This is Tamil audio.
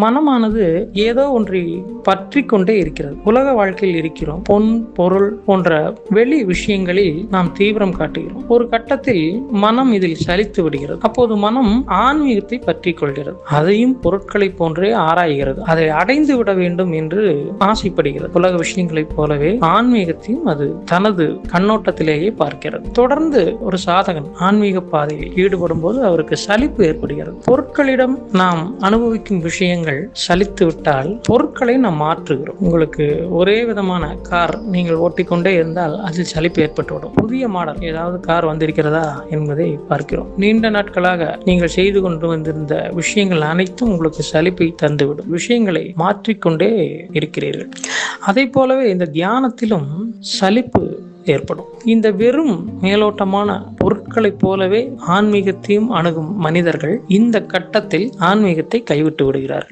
மனமானது ஏதோ ஒன்றை பற்றி கொண்டே இருக்கிறது. உலக வாழ்க்கையில் இருக்கிறோம். பொன், பொருள் போன்ற வெளி விஷயங்களில் நாம் தீவிரம் காட்டுகிறோம். ஒரு கட்டத்தில் மனம் இதில் சலித்து விடுகிறது. அப்போது மனம் ஆன்மீகத்தை பற்றி கொள்கிறது. அதையும் பொருட்களை போன்றே ஆராய்கிறது. அதை அடைந்து விட வேண்டும் என்று ஆசைப்படுகிறது. உலக விஷயங்களைப் போலவே ஆன்மீகத்தையும் அது தனது கண்ணோட்டத்திலேயே பார்க்கிறது. தொடர்ந்து ஒரு சாதகன் ஆன்மீக பாதையில் ஈடுபடும் போது அவருக்கு சலிப்பு ஏற்படுகிறது. பொருட்களிடம் நாம் அனுபவிக்கும் விஷயங்கள் சலித்து விட்டால் பொருட்களை நாம் மாற்றுகிறோம். உங்களுக்கு ஒரே விதமான கார் நீங்கள் ஓட்டிக்கொண்டே இருந்தால் அதில் சலிப்பு ஏற்பட்டுவிடும். புதிய மாடல் ஏதாவது கார் வந்திருக்கிறதா என்பதை பார்க்கிறோம். நீண்ட நாட்களாக நீங்கள் செய்து கொண்டு வந்திருந்த விஷயங்கள் அனைத்தும் உங்களுக்கு சலிப்பை தந்துவிடும். விஷயங்களை மாற்றிக்கொண்டே இருக்கிறீர்கள். அதை போலவே இந்த தியானத்திலும் சலிப்பு ஏற்படும். இந்த வெறும் மேலோட்டமான பொருட்களைப் போலவே ஆன்மீகத்தையும் அணுகும் மனிதர்கள் இந்த கட்டத்தில் ஆன்மீகத்தை கைவிட்டு விடுகிறார்கள்.